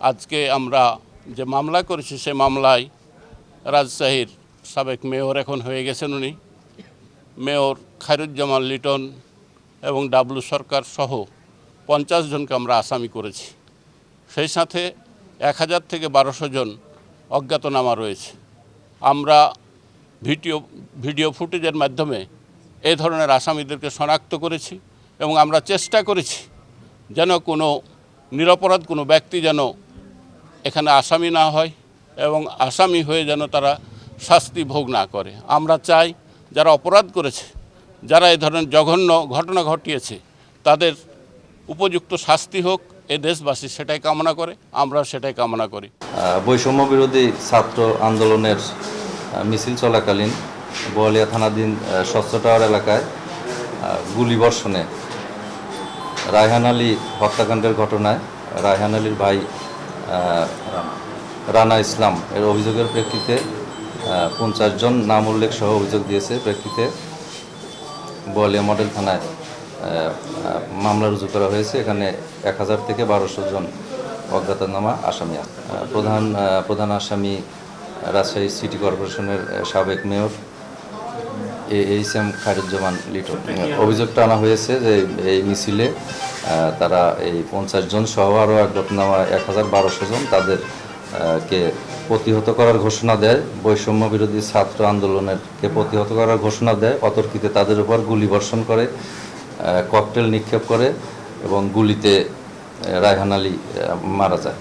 আজকে আমরা যে মামলা করেছি সেই মামলায় রাজশাহীর সাবেক মেয়র এখন হয়ে গেছেন উনি মেয়র খায়রুজ্জামান লিটন এবং ডাবলু সরকার সহ 50 জনকে আমরা আসামি করেছি। সেই সাথে 1000 থেকে 1200 জন অজ্ঞাতনামা রয়েছে। আমরা ভিডিও ফুটেজের মাধ্যমে এই ধরনের আসামিদেরকে শনাক্ত করেছি এবং আমরা চেষ্টা করেছি যেন কোনো নিরপরাধ কোনো ব্যক্তি যেন এখানে আসামি না হয় এবং আসামি হয়ে যেন তারা শাস্তি ভোগ না করে। আমরা চাই যারা অপরাধ করেছে, যারা এই ধরনের জঘন্য ঘটনা ঘটিয়েছে তাদের উপযুক্ত শাস্তি হোক, এ দেশবাসী সেটাই কামনা করে, আমরা সেটাই কামনা করি। বৈষম্য বিরোধী ছাত্র আন্দোলনের মিছিল চলাকালীন বোয়ালিয়া থানাধীন স্বচ্ছ টাওয়ার এলাকায় গুলিবর্ষণে রায়হান আলী হত্যাকাণ্ডের ঘটনায় রায়হান আলীর ভাই রানা ইসলাম এর অভিযোগের প্রেক্ষিতে 50 জন নাম উল্লেখ সহ অভিযোগ দিয়েছে। প্রেক্ষিতে বোয়ালিয়া মডেল থানায় মামলা রুজু করা হয়েছে। এখানে 1000 থেকে 1200 জন অজ্ঞাতনামা আসামি। প্রধান আসামি রাজশাহী সিটি কর্পোরেশনের সাবেক মেয়র এইচ.এম. খায়রুজ্জামান লিটন। অভিযোগটা আনা হয়েছে যে এই মিছিলে তারা এই 50 জন সহ আরও অজ্ঞাতনামা 1012 জন তাদেরকে প্রতিহত করার ঘোষণা দেয়, বৈষম্য বিরোধী ছাত্র আন্দোলনেরকে প্রতিহত করার ঘোষণা দেয়। অতর্কিতে তাদের উপর গুলি বর্ষণ করে, ককটেল নিক্ষেপ করে এবং গুলিতে রায়হান আলী মারা যায়।